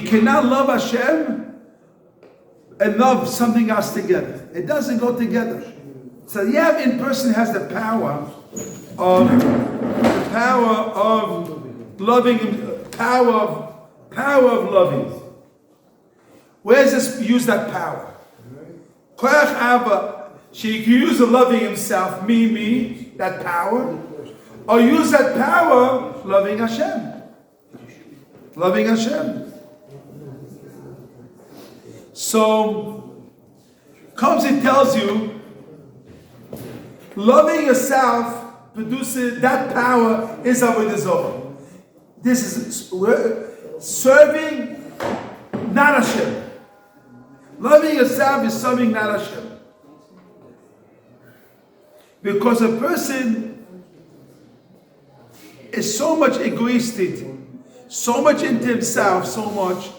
you cannot love Hashem and love something else together. It doesn't go together. So in person has the power of loving, power of loving. Where does this use that power? Koyach Abba, she can use the loving himself, me, that power, or use that power loving Hashem. Loving Hashem. So, comes it tells you, loving yourself produces, that power is Avodah Zarah. This is serving not Hashem. Loving yourself is serving not Hashem. Because a person is so much egoistic, so much into himself, so much,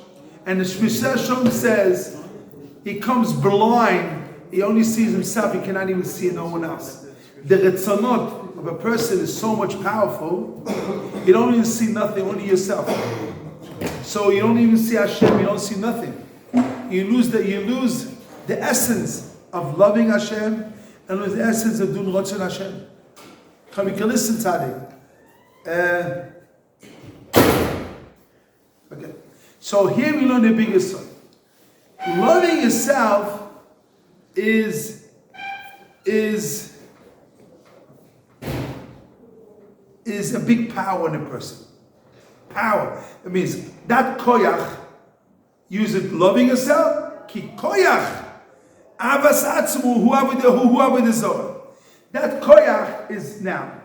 and the Shlomo says he comes blind, he only sees himself, he cannot even see no one else. The retzonot of a person is so much powerful, you don't even see nothing, only yourself. So you don't even see Hashem, you don't see nothing. You lose the essence of loving Hashem and lose the essence of doing Ratzon Hashem. Come, you can listen to it. Okay. So here we learn the biggest one. Loving yourself is a big power in a person. Power. It means that koyach, use it loving yourself. Ki koyach avas atzmu huav Zohar. That koyach is now.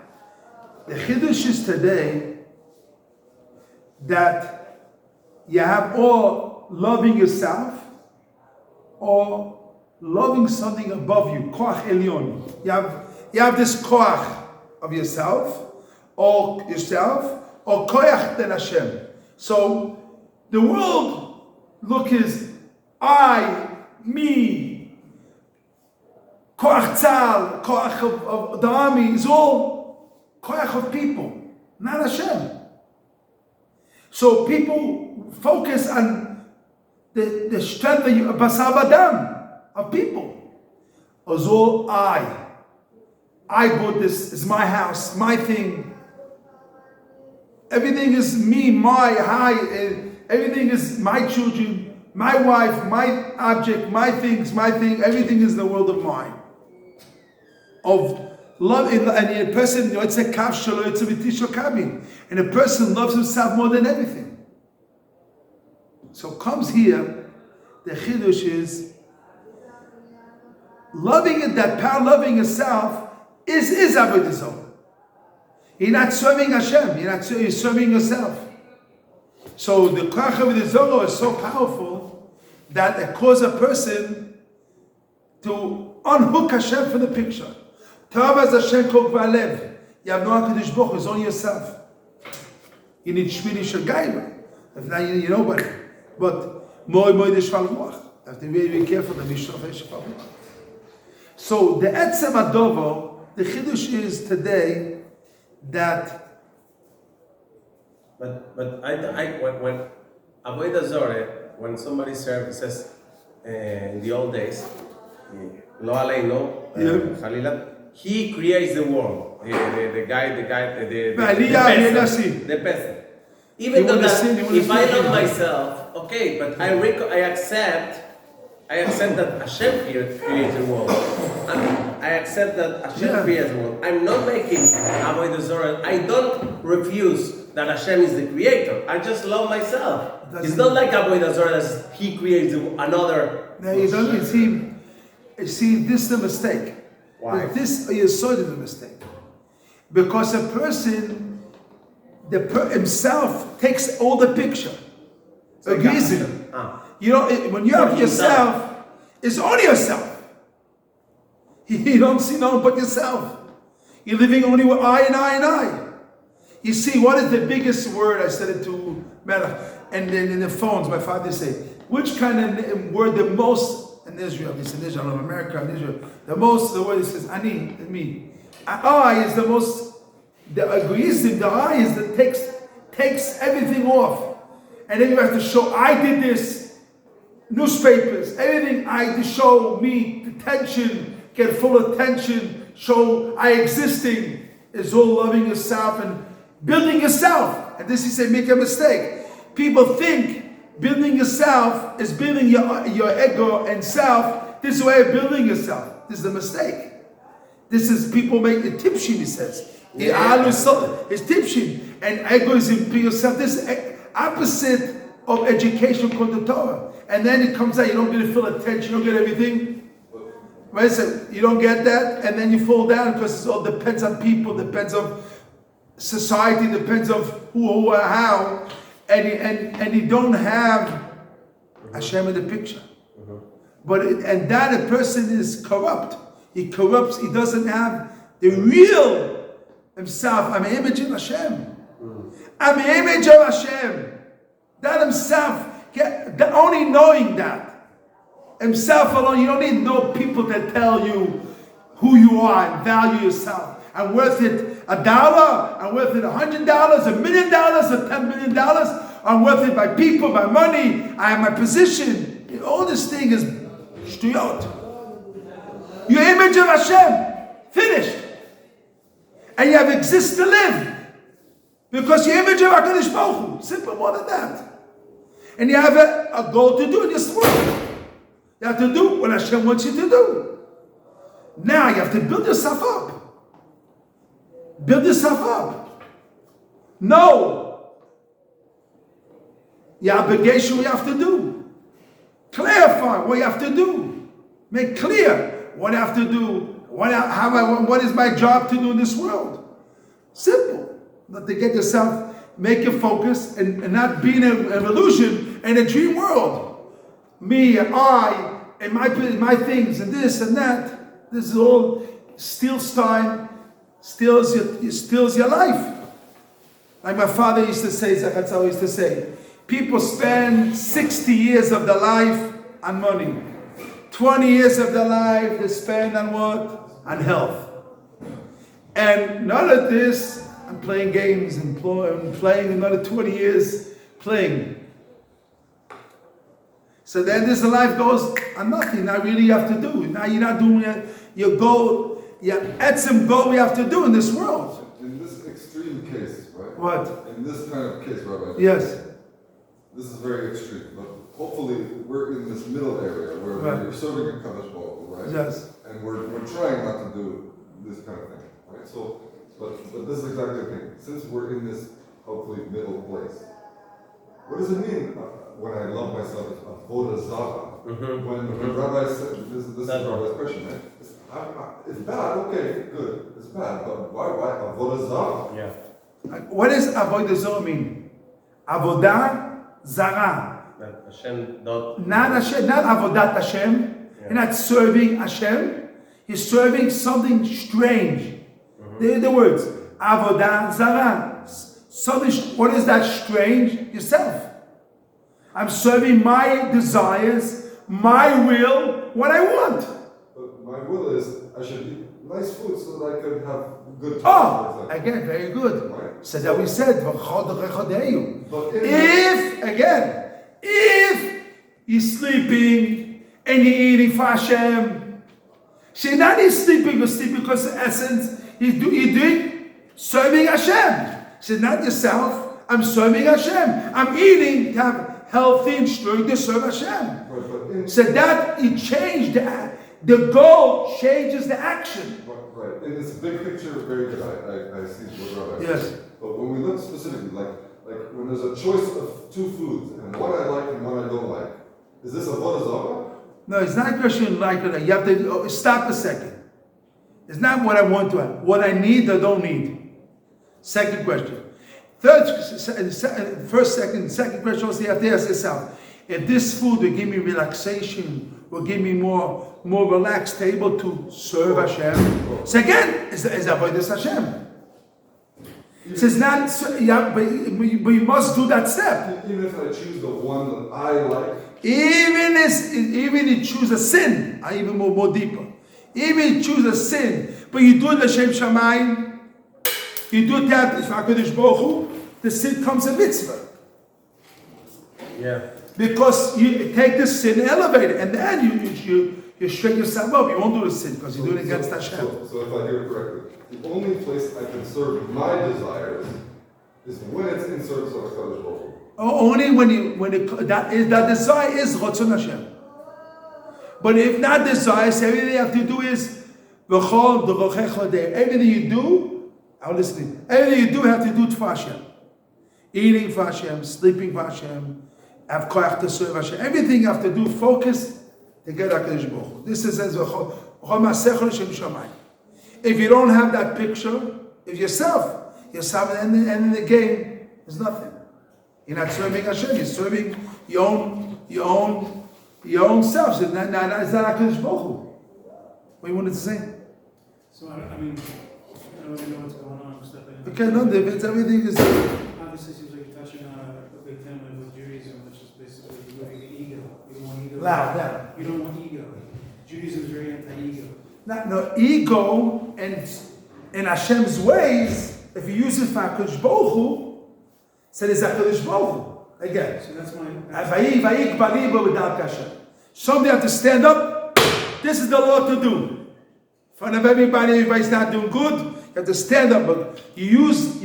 The chiddush is today that you have or loving yourself or loving something above you. Koach elyon. You have this koach of yourself or koach then Hashem. So the world look is I, me, koach tzal, koach of the army is all koach of people, not Hashem. So people focus on the strength of basar badam of people. Is all I bought this, is my house, my thing. Everything is me, everything is my children, my wife, my object, my things, my thing. Everything is the world of mine. Of love, and a person, it's a kav shelo, it's a v'tisho kabin, and a person loves himself more than everything. So comes here, the chiddush is loving it. That power, loving yourself, is avodah zarah. You're not serving Hashem. You're serving yourself. So the koach of the Zohar is so powerful that it causes a person to unhook Hashem from the picture. Tov as Hashem kol v'alev. You have no HaKadosh Baruch Hu, it's only yourself. You need shmini shel gaiva. If not, you know nobody. But moi the shval ruach. You have to be very careful that we shval ruach. So the etzem adovo, the chiddush is today that. But when avodah zarah, when somebody says in the old days, lo aleinu, Chalila, he creates the world. The person. Even though that if I love myself, okay, but I accept that Hashem creates the world. I accept that Hashem creates the world. I'm not making avodah zarah. I don't refuse that Hashem is the creator. I just love myself. It's not like avodah zarah that he creates another. No, you don't. You see, this is the mistake. Why? This is sort of a mistake. Because a person, himself takes all the picture. Agrees with him. You know, when you have yourself, it's only yourself. You don't see no one but yourself. You're living only with I and I and I. You see, what is the biggest word? I said it to Melech, and then in the phones, my father said, which kind of word the most in Israel? It's in Israel, in America, in Israel. The word he says, ani, me. I is the most, the egoism, the I is that takes everything off. and then you have to show, I did this, newspapers, everything I to show me, attention, get full attention, show I existing, is all loving yourself and building yourself. And this he said, make a mistake. People think building yourself is building your ego and self. This is a way of building yourself. This is a mistake. This is, people make it tipshin, he says. It's tipshin. And egoism to yourself. This is opposite of education called the Torah. And then it comes out, you don't get full attention, you don't get everything. Right? So you don't get that, and then you fall down because it all depends on people, depends on society, depends on who or how. And you don't have Hashem in the picture. And that a person is corrupt. He corrupts, he doesn't have the real himself. I'm an image of Hashem. I'm an image of Hashem. That himself, only knowing that, himself alone, you don't need no people that tell you who you are and value yourself. I'm worth it $1, I'm worth it $100, $1 million, or $10 million. I'm worth it by people, by money, I have my position. All this thing is shtuyot. Your image of Hashem, finished. And you have exist to live. Because your image of HaKadosh Baruch Hu, simple more than that. And you have a goal to do in this world. You have to do what Hashem wants you to do. Now you have to build yourself up. Build yourself up. Know your obligation, what you have to do. Clarify what you have to do. Make clear what I have to do, what is my job to do in this world. Simple. Not to get yourself, make your focus, and not be in an illusion in a dream world. Me and I, and my things, and this and that. This is all steals time, steals your life. Like my father used to say, Zachatzal used to say, people spend 60 years of their life on money. 20 years of their life they spend on what? On health. And none of this, I'm playing games and playing another 20 years playing. So then this life goes on nothing. Now really you have to do. Now you're not doing your goal, your etzem goal we have to do in this world. In this extreme case, right? What? In this kind of case, Rabbi. Yes. This is very extreme, but hopefully we're in this middle area where we're serving a Kadosh Baruch Hu, right? Yes. And we're trying not to do this kind of thing, right? So, but this is exactly the thing. Since we're in this hopefully middle place, what does it mean when I love myself? Avodah Zarah. When Rabbi said this is Rabbi's question, right? It's bad. Okay, good. It's bad, but why Avodah Zarah? Yeah. What does Avodah Zarah mean? Avodah Zarah. Hashem not Hashem, not Avodat Hashem. Yeah. You're not serving Hashem. You're serving something strange. They're the words. Avodah Zarah. Something. What is that strange? Yourself. I'm serving my desires, my will, what I want. But my will is I should eat nice food so that I could have good time. Oh, again, very good. Right. So that we said, if you're sleeping and you're eating for Hashem, she's not sleeping because the essence, you're doing serving Hashem. She's not yourself, I'm serving Hashem. I'm eating to have healthy and strong to serve Hashem. Right, so that it changed the goal changes the action. Right. In this big picture, very good. I see what Rabbi Yes. says. But when we look specifically, like when there's a choice of two foods and one I like and one I don't like, is this Avodah Zarah? No, it's not a question like that. You have to stop a second. It's not what I want to have. What I need or don't need. Second question. Second question also you have to ask yourself, if this food will give me relaxation, will give me more relaxed, able to serve Hashem. So again, is avodas Hashem. It says not, yeah, but you must do that step. Even if I choose the one that I like. Even if you choose a sin, even more deeper. Even you choose a sin, but you do it l'shem shamayim, you do that for HaKadosh Baruch Hu, the sin comes a mitzvah. Yeah. Because you take the sin, elevate it, and then you straighten yourself up. You won't do the sin because you're doing it against Hashem. So if I hear it correctly, the only place I can serve my desires is when it's in service of HaKadosh Baruch Hu. Only that desire is Ratzon Hashem. But if not desire, so everything you have to do is everything you do, I'm listening. Everything you do, you have to do it for Hashem. Eating for Hashem, sleeping for Hashem, have koach to serve Hashem. Everything you have to do, focus to get HaKadosh Baruch Hu. This is as if you don't have that picture, if yourself and in the game, there's nothing. You're not serving Hashem. You're serving your own self. So it's not HaKadosh Baruch Hu. What you wanted to say? So I mean, I don't really know what's going on. Okay, no, it's everything is. Obviously, seems like you're touching on a big thing with Judaism, which is basically removing the ego. You don't want ego. Loud. You don't want ego. Judaism is very anti-ego. No, ego and Hashem's ways. If you use it for HaKadosh Baruch Hu, said it's HaKadosh Baruch Hu. Again. So that's my. Somebody have to stand up. This is the law to do. In front of everybody's not doing good. You have to stand up, but you use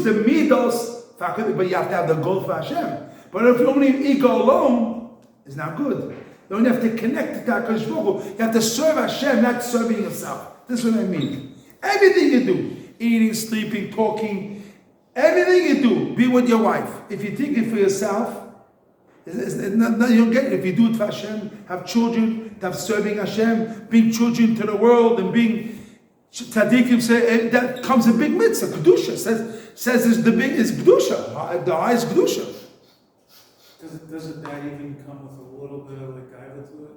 the midos, but you have to have the goal for Hashem. But if you only ego alone, it's not good. You only have to connect to HaKadosh Baruch Hu. You have to serve Hashem, not serving yourself. This is what I mean. Everything you do, eating, sleeping, talking, everything you do, be with your wife. If you think it for yourself, you don't get it. If you do it for Hashem, have children, have serving Hashem, bring children to the world, and being tzaddikim, say that comes a big mitzvah. Kedusha says it's the big is kedusha. The highest kedusha. Doesn't that even come with a little bit of like gaiva to it?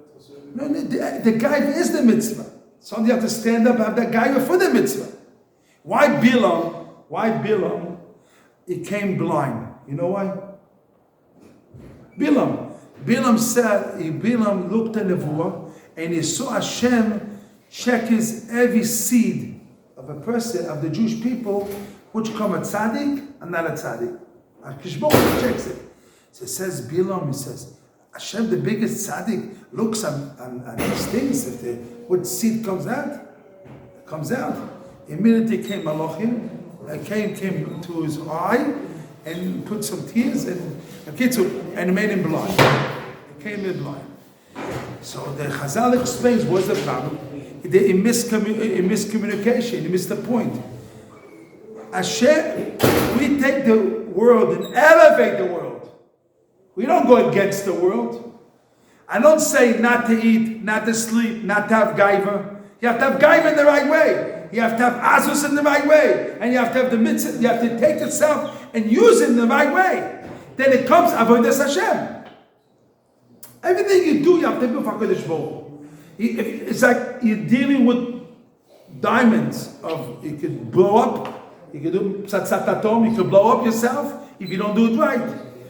No, the gaiva is the mitzvah. Somebody have to stand up and have that gaiva for the mitzvah. Why Bilam? He came blind. You know why? Bilam said, Bilam looked at Nevuah and he saw Hashem check every seed of a person, of the Jewish people, which come a tzaddik and not a tzaddik. HaKadosh Baruch Hu checks it. So it says Bilam, he says, Hashem, the biggest tzaddik, looks on these things. If what seed comes out. Immediately came Malachim, came to his eye and put some tears and made him blind. He came in blind. So the Chazal explains what's the problem. In miscommunication, he missed the point. Hashem, we take the world and elevate the world. We don't go against the world. I don't say not to eat, not to sleep, not to have gaiva. You have to have gaiva in the right way. You have to have azus in the right way. And you have to have the mitzvah. You have to take yourself and use it in the right way. Then it comes avodas Hashem. Everything you do, you have to do for HaKadosh Baruch Hu. It's like you're dealing with diamonds. You could blow up. You could do psatzat atom. You could blow up yourself if you don't do it right.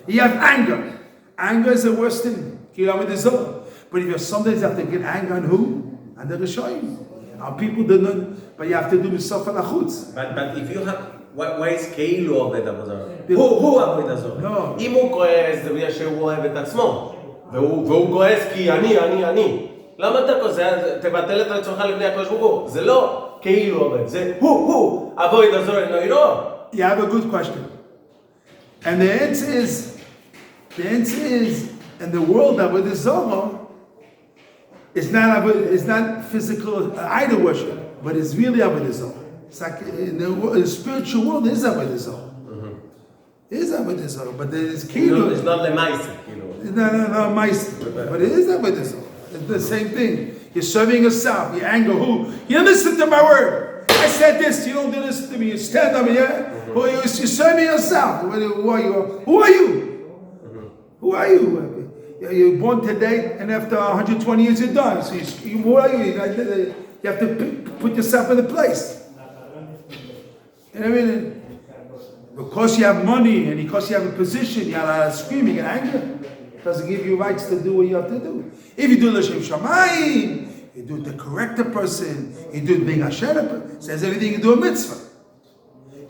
You have anger. Anger is the worst thing. But if you're sometimes you have to get anger on who? And the Rishonim. Our people do not, but you have to do Mussar לחוץ. But if you have, why is כאילו עובד עבודה זרה? הוא עבודה זרה. אם הוא כועס זה בגלל שהוא אוהב את עצמו. והוא כועס כי אני. למה אתה כועס? תבטל את עצמך לפני הקדוש ברוך הוא. זה לא כאילו עובד, זה הוא. עבודה זרה, no, you know. You have a good question. And the answer is, in the world of the Zohar, it's not physical idol worship, but it's really Avodah Zarah. It's like in the spiritual world, it is Avodah Zarah. It is Avodah Zarah, but there is kilo. It's not lemaisa, No, maisa. But it is Avodah Zarah. It's the same thing. You're serving yourself. You anger who? You don't listen to my word. I said this. You don't listen to me. You stand up here. You're serving yourself. Who are you? Who are you? You're born today, and after 120 years, you're done. So who are you? You have to put yourself in the place. You know what I mean? Because you have money, and because you have a position, you have screaming and anger. It doesn't give you rights to do what you have to do. If you do l'shem shamayim, you do it to correct the person, you do it being Hashem, says everything you do a mitzvah.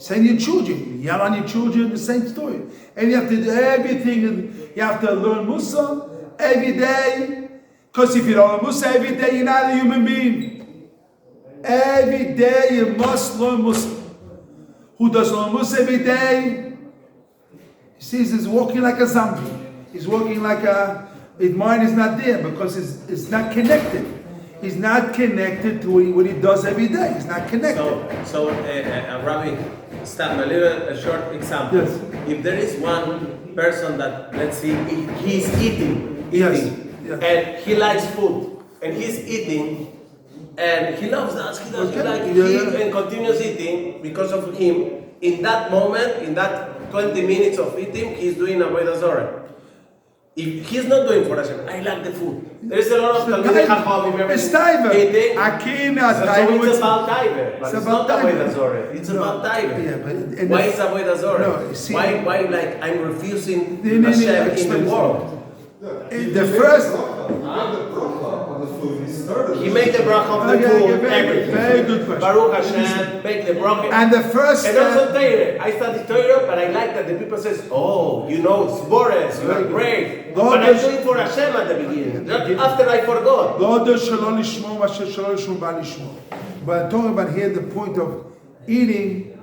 Send your children. You yell on your children, the same story. And you have to do everything. And you have to learn Mussar every day. Because if you don't learn Mussar every day, you're not a human being. Every day you must learn Mussar. Who doesn't learn Mussar every day? He sees he's walking like a zombie. He's walking like his mind is not there because it's not connected. He's not connected to what he does every day. He's not connected. So Rabbi, start a short example. Yes. If there is one person that, let's see, he's eating, Yes. and he likes food, and he's eating, and he loves that, he eat and continues eating because of him. In that moment, in that 20 minutes of eating, he's doing avodah zarah. If he's not doing for Hashem, I like the food. There is a lot of Talmidei Chachamim. It's taiva. Eating. So it's about taiva, but it's not avodah zarah. It's about taiva. Yeah, why is avodah zarah? No, see, why like I'm refusing Hashem in the world? The first. He made the bracha of the food, everything. Very good question. Baruch Hashem, make the bracha. And the first. And also Torah. I study Torah, but I like that the people says, "Oh, you know, Sbores, you are great." But I'm doing for Hashem at the beginning. Not after I forgot. But I'm talking about here the point of eating.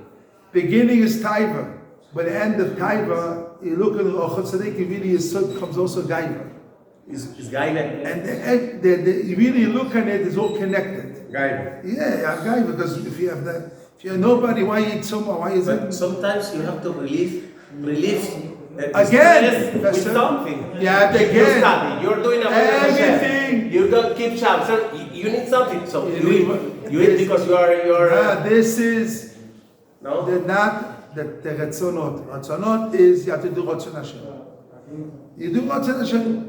Beginning is taiva, but the end of taiva, you look at the Ochot Tzaddik, really comes also gaiva. Is gaiva. And you really look at it, it's all connected. Gaiva. Yeah, gaiva, because if you have that, if you have nobody, why eat so much? Why is it? Sometimes you have to release again with something. Yeah, again. You study. You're doing everything. You don't keep sharp. So you need something. So you eat because you are. This is no. They're not the Ratzonot. Ratzonot is you have to do Ratzon Hashem. You do Ratzon Hashem.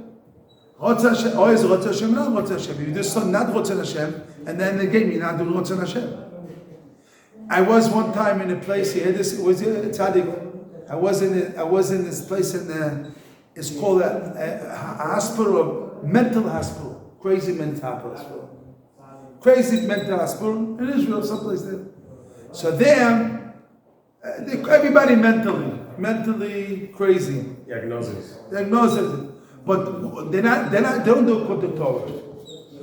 Ratzon Hashem, or is Ratzon Hashem, not Ratzon Hashem. If you do so not Ratzon Hashem, and then again you're not doing Ratzon Hashem. I was one time in a place here. This was tzaddik. I was in this place it's called a hospital, a mental hospital, crazy mental hospital, crazy mental hospital in Israel, someplace there. So there, everybody mentally crazy. Diagnosis, but they don't do according to Torah.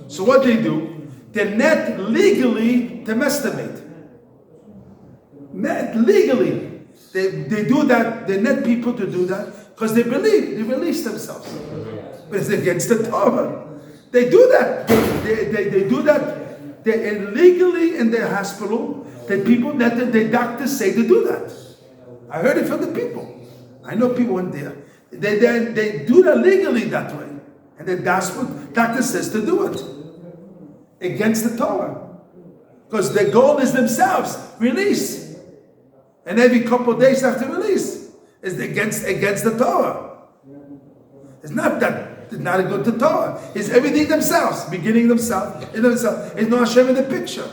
So what they do, they net legally to masturbate. Net legally. They do that, they net people to do that because they release themselves. But it's against the Torah. They do that. They do that. They illegally in their hospital, the doctors say to do that. I heard it from the people. I know people went there. They do that legally that way. And the doctor says to do it. Against the Torah. Because the goal is themselves, release. And every couple of days after release is against the Torah. It's not that it's not good to Torah. It's everything themselves, beginning themselves, It's no Hashem in the picture.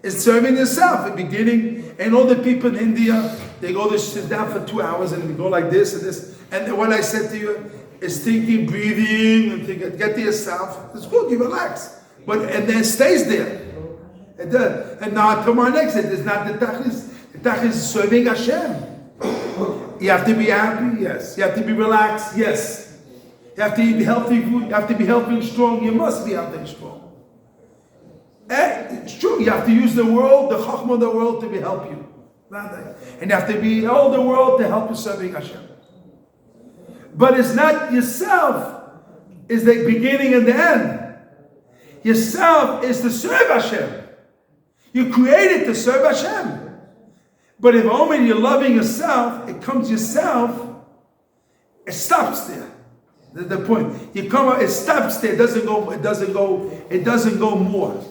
It's serving yourself at beginning. And all the people in India, they go to sit down for 2 hours and they go like this and this. And what I said to you is thinking, breathing, and thinking, get to yourself. It's good, you relax. And then it stays there. And now tomorrow next, it is not the tachlis. That is serving Hashem. You have to be happy, yes. You have to be relaxed, yes. You have to eat healthy food. You have to be healthy and strong. You must be healthy and strong. It's true. You have to use the world, the chachma of the world, to help you. And you have to be all the world to help you serving Hashem. But it's not yourself. It's the beginning and the end. Yourself is to serve Hashem. You created to serve Hashem. But if only you're loving yourself, it comes yourself, it stops there. The point. It stops there, it doesn't go more.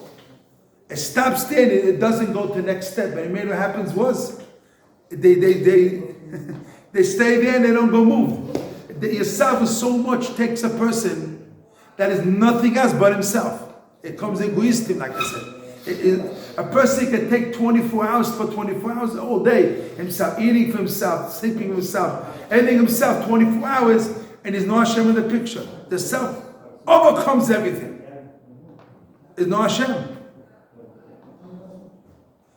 It stops there, it doesn't go to the next step. And maybe what happens was they stay there and they don't go move. Yourself is so much takes a person that is nothing else but himself. It comes egoistic, like I said. A person can take 24 hours all day, himself, eating for himself, sleeping for himself, everything himself, 24 hours, and there's no Hashem in the picture. The self overcomes everything. There's no Hashem.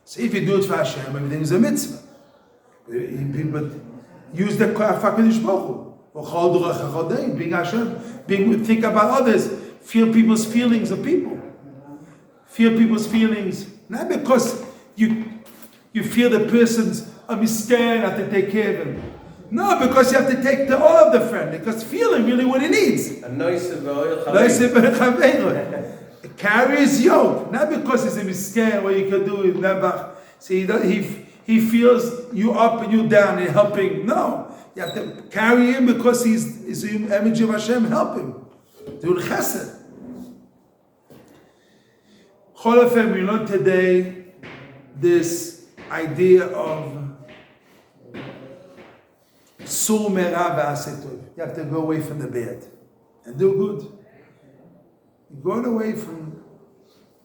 So if you do it for Hashem, everything is a mitzvah. But use the koach HaKadosh Baruch Hu. Being Hashem, think about others, feel people's feelings of people. Feel people's feelings, not because you feel the person's a miskin, have to take care of him. No, because you have to take all of the friend, because feeling really what he needs. Carry his yoke, not because he's a miskin, what you can do with Nebach. See, he feels you up and you down and helping. No, you have to carry him because he's the image of Hashem. Help him. Do chesed. Cholafem, we learned today this idea of sur mera v'asetov. You have to go away from the bad and do good. You're going away from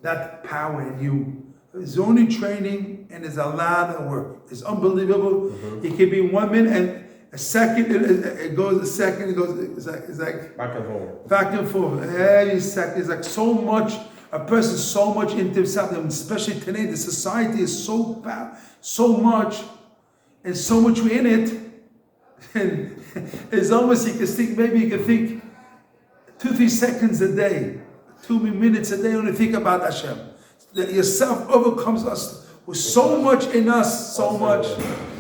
that power in you. It's only training and there's a lot of work. It's unbelievable. It can be 1 minute and a second, it goes a second, it goes, it's like back and forth. Back and forth. Every second. It's like so much, a person so much into himself, and especially today, the society is so much, and so much we're in it. And it's almost, you can think, maybe you can think 2-3 seconds a day, 2 minutes a day, only think about Hashem. That yourself overcomes us with so much in us, so much.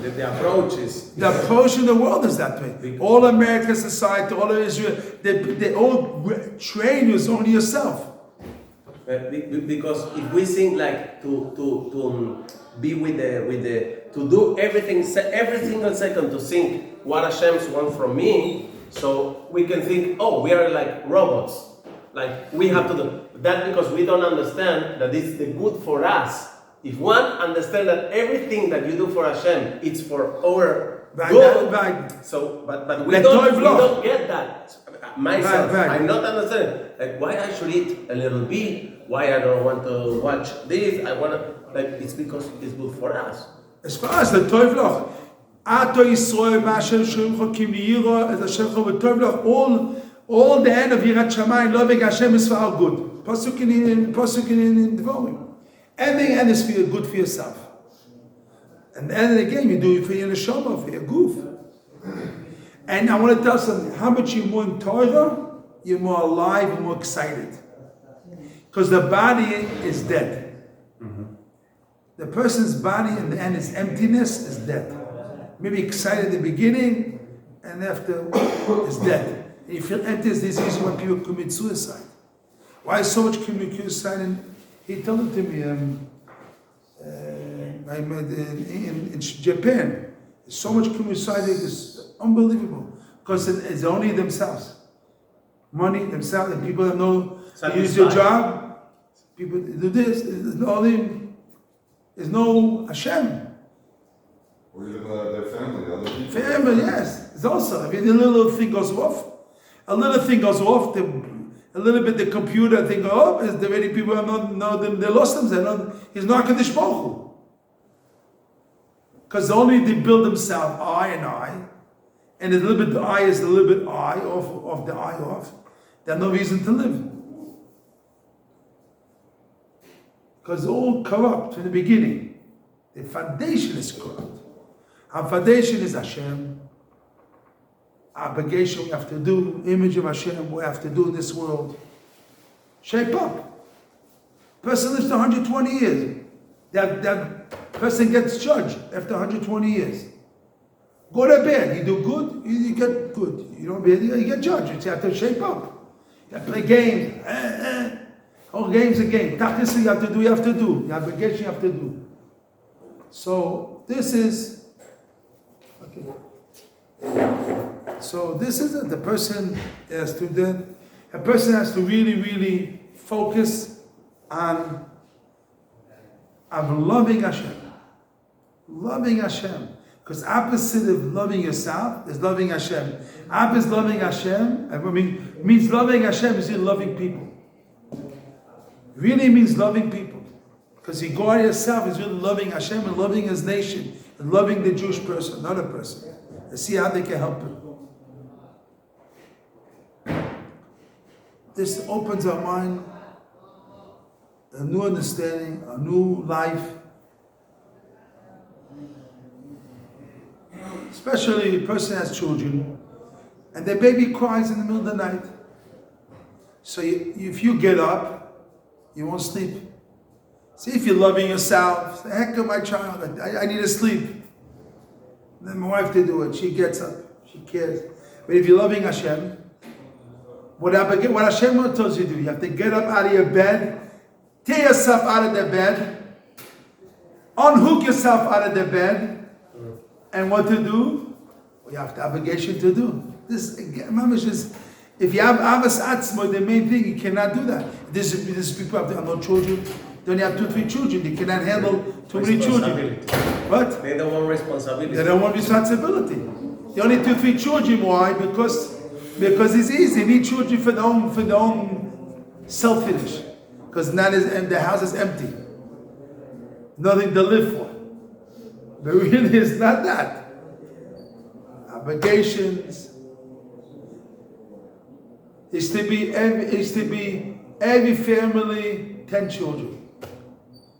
The approach is... The approach in the world is that way. All American society, all of Israel, they all train you as only yourself. Because if we think like to be with the to do everything every single second to think what Hashem wants from me, so we can think, oh, we are like robots. Like we have to do that because we don't understand that it's the good for us. If one understands that everything that you do for Hashem, it's for our good. So, but we don't get that. Myself, I'm not understanding. Like why I should eat a little bit, why I don't want to watch this. I want to it's because it's good for us. As far as the Tovloch, Ato Yisrael Vashem Shemcho Kim Yiro as Hashemcho v'Tovloch, all the end of Yirat Shamayim, loving Hashem is for our good. Pasuk in Devarim. And the end is for your good for yourself. And then again, you do it for your neshama, for your goof. And I want to tell something. How much you're more in Torah, you're more alive and more excited. Because the body is dead. The person's body in the end is emptiness, is dead. Maybe excited at the beginning, and after is dead. And you feel empty as this is when people commit suicide. Why so much commit suicide? And he told it to me, in Japan, so much commit suicide is unbelievable. Because it's only themselves. Money, themselves, and people that know, they use your job, people do this, there's no Hashem. Or even their family, other people. Family, yes. It's also, I mean, a little thing goes off. A little bit the computer thing goes off. Is the many people they lost themselves. He's not Kadosh Baruch Hu. Because only they build themselves I, and a little bit the eye is a little bit eye off the eye off. They have no reason to live. Because all corrupt from the beginning. The foundation is corrupt. Our foundation is Hashem. Our obligation we have to do, image of Hashem we have to do in this world. Shape up. Person lives to 120 years. That person gets judged after 120 years. Go to bed. You do good, you get good. You don't bad, you get judged. You have to shape up. You have to play games. All games are games. Tachlis you have to do. Your obligation you have to do. So this is okay. So this is it. The person has to then. A person has to really, really focus on loving Hashem. Loving Hashem. Because opposite of loving yourself is loving Hashem. Opposite loving Hashem, means loving Hashem is in loving people. Really means loving people. Because you go out yourself is really loving Hashem and loving His nation and loving the Jewish person, another person. And see how they can help Him. This opens our mind, a new understanding, a new life, especially a person has children, and their baby cries in the middle of the night. So if you get up, you won't sleep. See, if you're loving yourself, say, heck of my child, I need to sleep. Then my wife to do it. She gets up. She cares. But if you're loving Hashem, what Hashem tells you to do, you have to get up out of your bed, tear yourself out of the bed, unhook yourself out of the bed, and what to do? You have the obligation to do. This is, if you have avas atzma, the main thing, you cannot do that. This is people have no children. They only have 2-3 children. They cannot handle too many children. What? They don't want responsibility. They don't want responsibility. They only 2-3 children. Why? Because it's easy. They need children for their own self-finish. Because now the house is empty. Nothing to live for. But really, it's not that. Obligations. It's to be every family 10 children.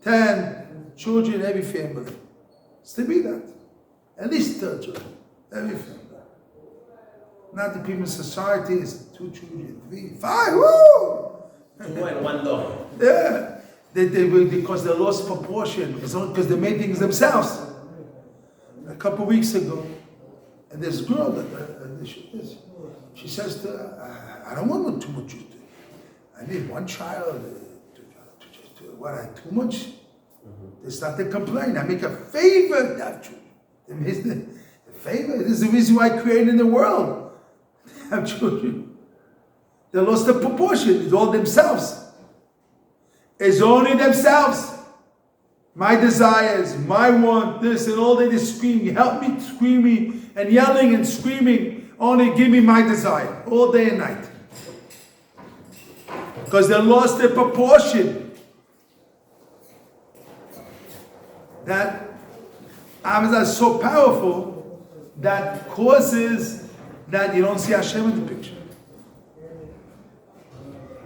10 children every family. It's to be that. At least 10 children every family. Not the people in society is 2 children, 3, 5. Woo! 2 and 1 dog. Yeah. Because they lost proportion. It's only because they made things themselves. A couple of weeks ago, and this girl she says to her, I don't want too much. I need 1 child. Too much? They start to complain. I make a favor to have children. The favor. This is the reason why I created the world. Have children. They lost the proportion. It's all themselves. It's only themselves. My desires, my want, this, and all they just scream. Help me, screaming, and yelling and screaming. Only give me my desire. All day and night. Because they lost their proportion. That Amazon is so powerful that causes that you don't see Hashem in the picture.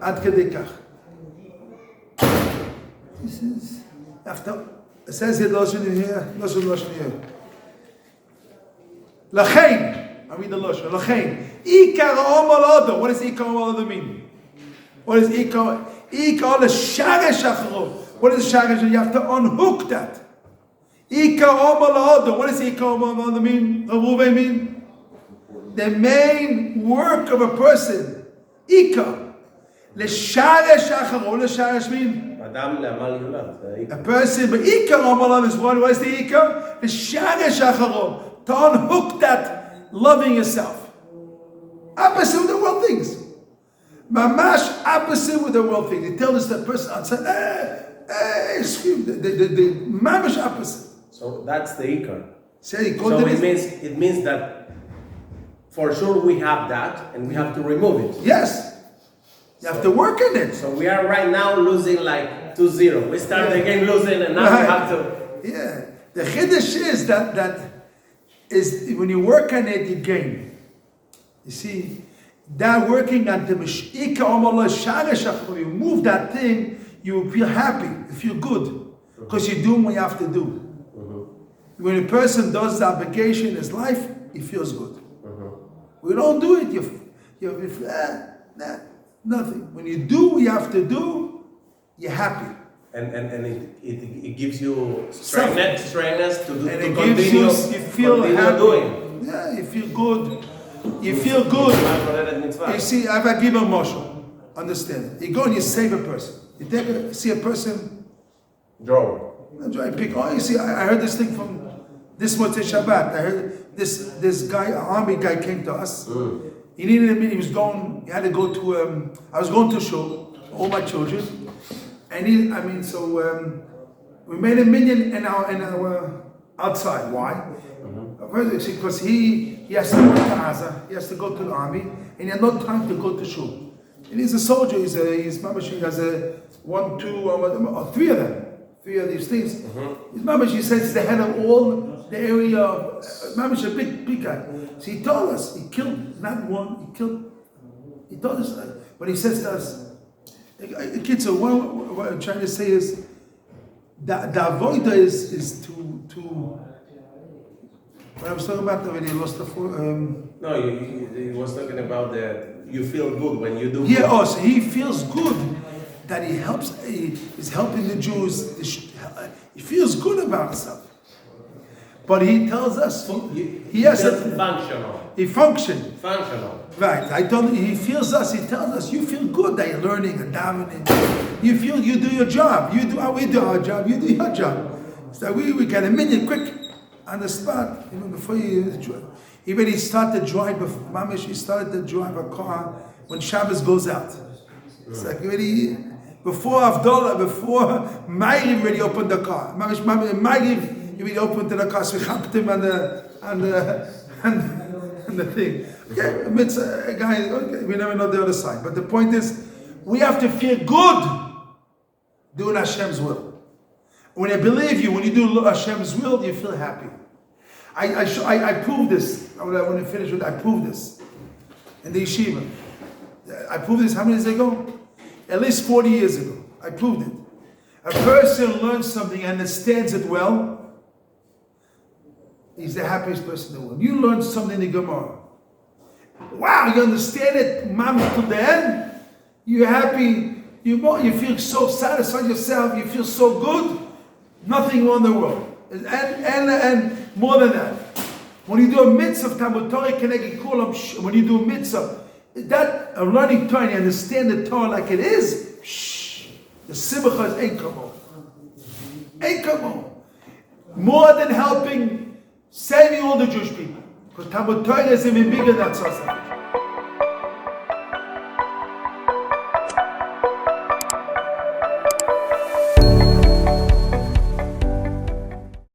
Ad kedei kach. This is after it says here Lashon here. Lachein, I read the Lashon. Lachein. Ikar omal odo. What does ikar omal odo mean? What is ikar? Ikar l'sharesh acharo. What is sharesh? You have to unhook that. Ikar omal odo. What does ikar omal odo mean? What mean? The main work of a person. Ikar. L'sharesh acharo. What does sharesh mean? A person, but Ikar Amalam is what? What is the Ikar? The Sharash Acharon. To unhook that loving yourself. Opposite with the world things. Mamash opposite with the world things. They tell us that person outside, scream. The mamash opposite. So that's the Ikar. So it means that for sure we have that and we have to remove it. Yes. You have to work on it. So we are right now losing like 2-0. We start the game losing and now we have to. Yeah. The chiddush is that is when you work on it, you gain. You see, that working on the mishika omallah sharash, you move that thing, you feel happy, you feel good. Because you're doing what you have to do. When a person does the obligation in his life, he feels good. We don't do it, you feel, nothing. When you do what you have to do, you're happy. And it gives you strength to do, and to it continue, gives you feel happy. doing. Yeah, you feel good. You feel good. You see, if I give a mashal, understand it. You go and you save a person. You see a person. Draw. You see, I heard this thing from this Motzei Shabbat. I heard this guy, an army guy, came to us. He needed a minute. He had to go to. I was going to shul, all my children, and we made $1 million in our outside. Why? Because he has to go to Gaza, he has to go to the army, and he had no time to go to shul. And he's a soldier. He has 1, 2, or 3 of them. 3 of these things. His mamash, he says, he's the head of all the area of mamash, a big guy. So he told us, he killed not one, he told us, but he says to us, kids, so what I'm trying to say is, the avoida is to When I was talking about when he lost the No, he was talking about that you feel good when you do. Yeah, good. also he feels good that he is helping the Jews. He feels good about himself. But he tells us he has functional. He functions. Functional. Right. I told him he feels us. He tells us you feel good that you're learning and davening. You feel you do your job. You do we do our job. You do your job. So we get a minute quick on the spot even before even he started to drive. Mamish, he started to drive a car when Shabbos goes out. It's like already before Avdallah, before Ma'ariv, already opened the car. Ma'ariv. He really opened to the car, so we helped him on the thing. Yeah, it's a guy. Okay, we never know the other side. But the point is, we have to feel good doing Hashem's will. When I believe you, when you do Hashem's will, you feel happy. I proved this. When I finish with, I proved this in the Yeshiva. I proved this how many years ago? At least 40 years ago. I proved it. A person learns something and understands it well. He's the happiest person in the world. You learn something in the Gemara. Wow, you understand it, mom, to the end. You're happy. You feel so satisfied yourself. You feel so good. Nothing more in the world. And more than that. When you do a mitzvah, Talmud Torah Keneged Kulam, when you do a mitzvah, that a learning Torah, you understand the Torah like it is. The simcha is ein kamo. Ein kamo. More than helping. Saving all the Jewish people. Because Talmud Torah is even bigger than that.